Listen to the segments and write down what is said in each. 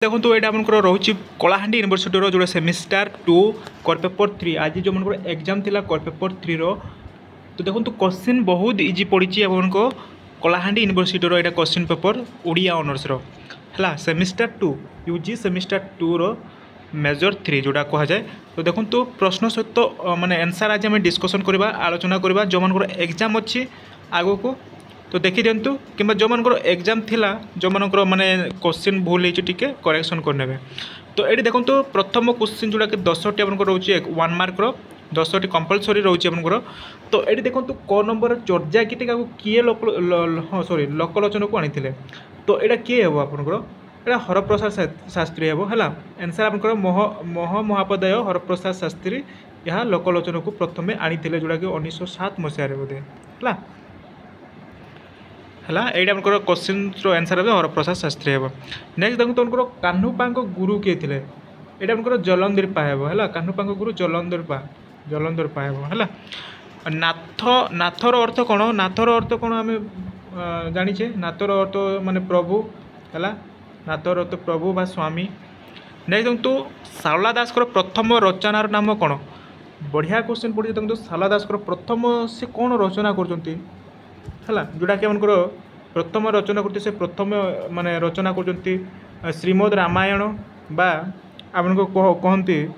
देखो तो यहाँ आमर रोचे कलाहां यूनिवर्सिटी जो सेमिस्टर 2 कोर पेपर 3 आज जो मन एग्जाम थिला कोर पेपर 3 रो तो देखो तो क्वेश्चन बहुत इजी पड़ी आपको कलाहां यूनिवर्सिटी यहाँ क्वेश्चन पेपर ओडिया ऑनर्स रो है सेमिस्टर 2 यूजी सेमिस्टर 2 रो मेजर 3 जोटा कह जाए तो देखो तो प्रश्न सहित माने आंसर आज आम डिस्कसन करवा आलोचना करवा जो मन एग्जाम अच्छी आगो को तो देखी दिंतु कि जो मन एग्जाम थिला जो मन माने क्वेश्चन भूल होती करेक्शन करने तो ये देखो तो प्रथम क्वेश्चन जोड़ा कि 10टी आपको रोचे 1 मार्क 10टी कंपलसरी रोचे आपंकर तो ये देखो तो क नंबर चर्जा गीतिका किए हाँ सॉरी लोकलोचन को आनी तो यहाँ किए हे आपंकर यहाँ हरप्रसाद शास्त्री हे है आंसर आपंकर महापदाय हरप्रसाद शास्त्री यहाँ लोकलोचन को प्रथम आनी जोड़ा कि 1907 मसीह बोधे है यहाँ आमर क्वेश्चन आंसर है हरप्रसाद शास्त्री हे नेक्स्ट देखो तो कान्हुपा गुरु किए थे यहाँ आमर जलंधर पा है कान्हुपा गुरु जलंधर पा है नाथ नाथर अर्थ कौन नाथर अर्थ कौन आम जाचे नाथर अर्थ माने प्रभु है नाथर अर्थ प्रभु बा स्वामी नेक्स्ट देखो तो शारला दास प्रथम रचनार नाम कौन बढ़िया क्वेश्चन पड़ी देखो शारला दास प्रथम से कौन रचना कर है जोटा कि आमर प्रथम रचना करते से प्रथम माने रचना कर श्रीमद रामायण बा आपको कहते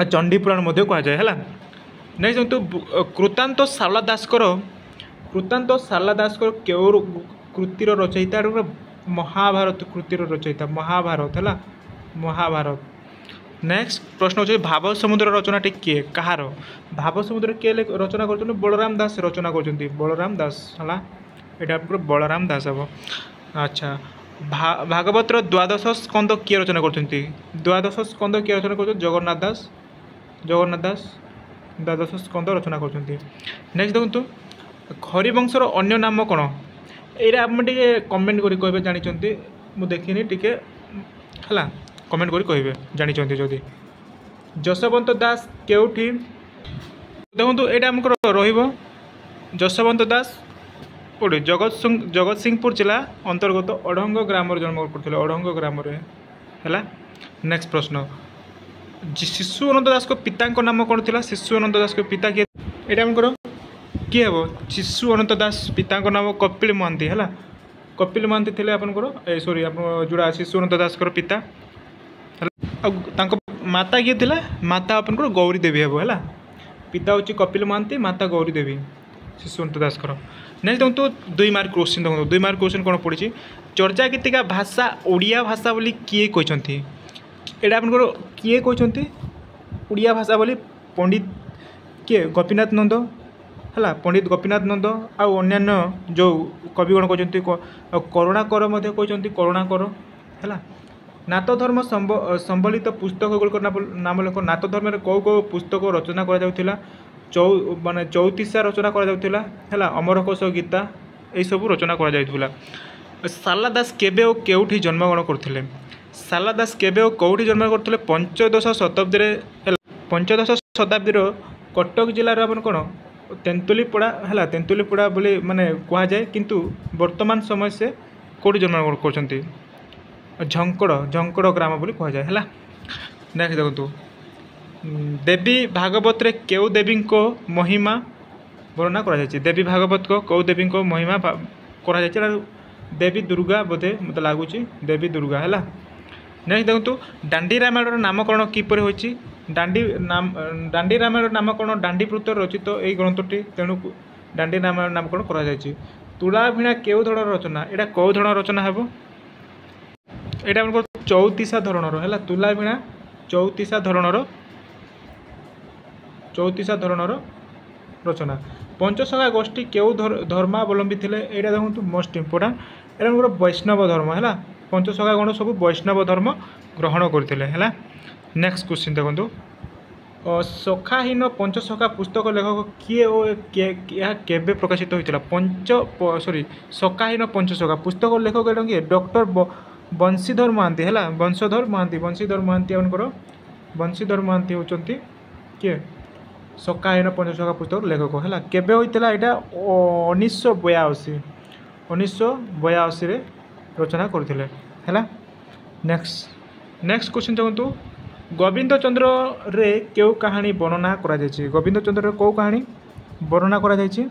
चंडीपुराण कह जाए है नेक्स्ट तो कृतांत शारला दास केउर कृतिर रचयिता महाभारत कृतिर रचयिता महाभारत है महाभारत नेक्स्ट प्रश्न होचे भाव समुद्र रचनाटी किए कहार भाव समुद्र किए रचना कर बलराम दास रचना कर बलराम दास है यहाँ बलराम दास हम अच्छा भागवतर द्वादश स्कंद किए रचना कर द्वादश स्कंद किए रचना कर जगन्नाथ दास द्वादश स्कंद रचना कर नेक्स्ट देखो हरिवंशर अन्य नाम कौन ये आप कमेंट कर कहे जानते मुझे देखनी टी है कमेंट कर कहे जानते जदि जशवंत दास केउठी देखो यहाँ आमको जशवंत दास कौटे जगतसिंहपुर जिला अंतर्गत अढ़ंग ग्राम जन्म करते अढ़ंग ग्राम है नेक्स्ट प्रश्न शिशु अनंत दास को पिता नाम कौन थी शिशु अनंत दास को पिता किए यहाँ आमको किए हे शिशु अनंत दास पिता नाम कपिल महांती है कपिल महांती थे आपंकर सॉरी आप जोड़ा शिशु अनंत दास पिता माता किए थी माता आपंकर गौरी देवी हे है पिता हूँ कपिल महांती माता गौरी देवी शिशु अनंत दास नेक्स्ट देखो 2 मार्क क्वेश्चन देखो 2 मार्क क्वेश्चन कौन पड़ी चर्चा गीतिका भाषा ओडिया भाषा बोली किए कहते यहाँ आपंकर किए कहते ओडिया भाषा बोली पंडित किए गोपीनाथ नंद है पंडित गोपीनाथ नंद आउ अन्य जो कविगण कहते करुणाकर कहते करुणाकर है नाथ धर्म संबलित पुस्तक गुड़िक नाम लेख नाथ धर्म कौ कौ पुस्तक रचना करा माने 34 रचना करा अमरकोश गीता यही सब रचना करा शारला दास केबे और केउठी जन्मग्रहण करथिले शारला दास केबे और कौटी जन्म करथिले पंचदश शताब्दी कटक जिलार अपन कौन तेंतुलीपड़ा है तेंतुलीपड़ा बोली माने कह जाए किंतु वर्तमान समय से कौटी जन्मग्रहण करछंती झंकड़ ग्राम बोली कह जाए है नेक्स्ट देखो देवी भागवत रे केउ देवी को महिमा वर्णना करा देवी भागवत को कौ देवी को महिमा करा देवी दुर्गा बोधे मतलब लगुच देवी दुर्गा है नेक्स्ट देखो दांडी रामायण नामकरण किपर होची दांडी रामायण नामकरण दांडीपुत्र रचित यही ग्रंथटी तेणु दांडी रामायण नामकरण करा तुला भिणा केउ धरण रचना यहाँ कौ धरण रचना हे यहाँ आम चौतीसा धरणर है तुला भिणा चौतीसा धरणर रचना पंचसखा गोष्ठी केउ धर्मावलंबी थे यहाँ देखो मोस्ट इम्पोर्टाट यहाँ वैष्णव धर्म है पंचसखा गण सब वैष्णव धर्म ग्रहण करते हैं नेक्स्ट क्वेश्चन देखो सखाहीन पंचसखा पुस्तक लेखक किए केबे प्रकाशित होता सॉरी सखाहीन पंचसखा पुस्तक लेखक किए डॉक्टर बंशीधर महांती है वंशधर महांती आपंकर बंशीधर महांती होती किए सखाहीन पंचसखा पुस्तक लेखक है केबे होता यहाँ 1982 रचना करते है नेक्स्ट क्वेश्चन देखो गोविंद चंद्र रे क्यों कहानी वर्णना करा जायछि गोविंद चंद्र को कहानी वर्णना करा जायछि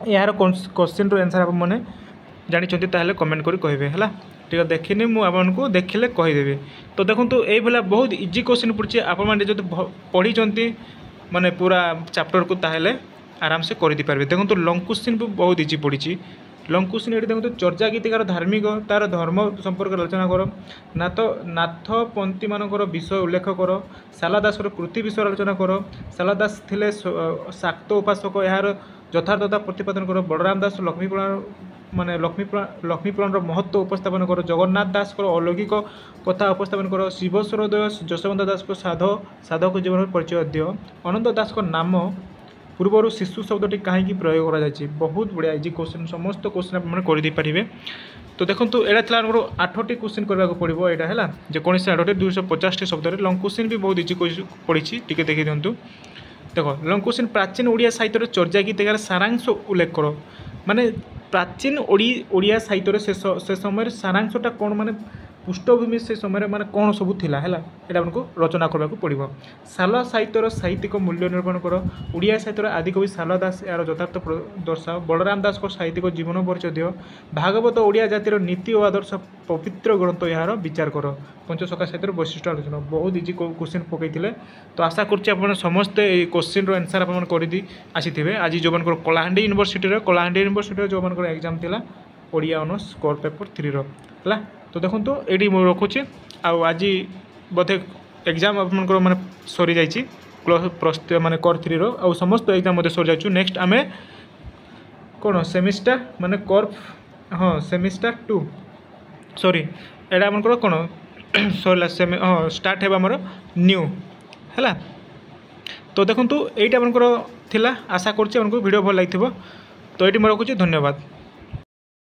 यार क्वेश्चन रो आंसर आप माने जानि छथि ताले कमेंट करी कहबे हला ठीक है देखिनी मु आपको देखिले कहीदेवी तो देखो ये भाला बहुत इजी क्वेश्चन पड़े आप पढ़ी माने पूरा चैप्टर को ताहले आराम से कर पारे देखो लंग क्वेश्चन भी बहुत इजी पड़ी लंग क्वेश्चन ये देखो चर्चा गीतिकार धार्मिक तार धर्म संपर्क आलोचना कर नाथपंथी मानकर विषय उल्लेख कर शाला दास कृति विषय आलोचना कर शाला दास थिले शाक्त उपासक यार यथार्थता प्रतिपादन कर बलराम दास लक्ष्मीपुराण माने लक्ष्मीपुराण महत्व उपस्थापन कर जगन्नाथ दास को अलौकिक कथा उपस्थापन कर शिवस्वरदय जशवंत दास को साधक जीवन परिचय दियो अनंत दास को नाम पूर्वर शिशु शब्दटी कहीं प्रयोग कर बहुत बढ़िया इजी क्वेश्चन समस्त क्वेश्चन आप करेंगे तो देखो यहाँ था 8टी क्वेश्चन करने पड़ो यहाँ है जेकोसी 8टी 250 शब्द लंग क्वेश्चन भी बहुत इजी पड़ी टी देखी दिंतु देख लंग क्वेश्चन प्राचीन ओडिया साहित्य चर्चा गीतिकार सारांश उल्लेख कर माने प्राचीन ओडिया साहित्य से समय सारांशटा कौन माने पृष्ठभूमि से समय माने कौन सब थिला है आपको रचना करने को पड़ो शाला साहित्यर साहित्यिक मूल्य निरूपण कर ओडिया साहित्यर आदिकवि शाला दास यार यथार्थ दर्शाओ बलराम दास को साहित्यिक जीवन परिचय दियो भागवत ओडिया जातिर नीति और आदर्श पवित्र ग्रंथ यार विचार कर पंचसखा साहित्यर वैशिष्ट्य आलोचना बहुत इजी क्वेश्चन पकईले तो आशा कर समस्ते क्वेश्चन आंसर आप आसी आज जो मान कलाहांडी यूनिवर्सिटी जो मान एग्जाम थिला ओडिया ऑनर्स कोर पेपर 3 है तो देखो ये रखुचे आज बोधे एग्जाम आप माने सरी जाइए प्रस्तुत माने कोर 3 रो समस्त एग्जाम सरी जाइए नेक्स्ट आम कौन सेमिस्टर माने कोर हाँ सेमिस्टर 2 सॉरी एटा आम कौन सरला स्टार्ट है आमर न्यू है तो देखो यहीटा आमको आशा कर वीडियो भल लगी तो ये रखुचे धन्यवाद।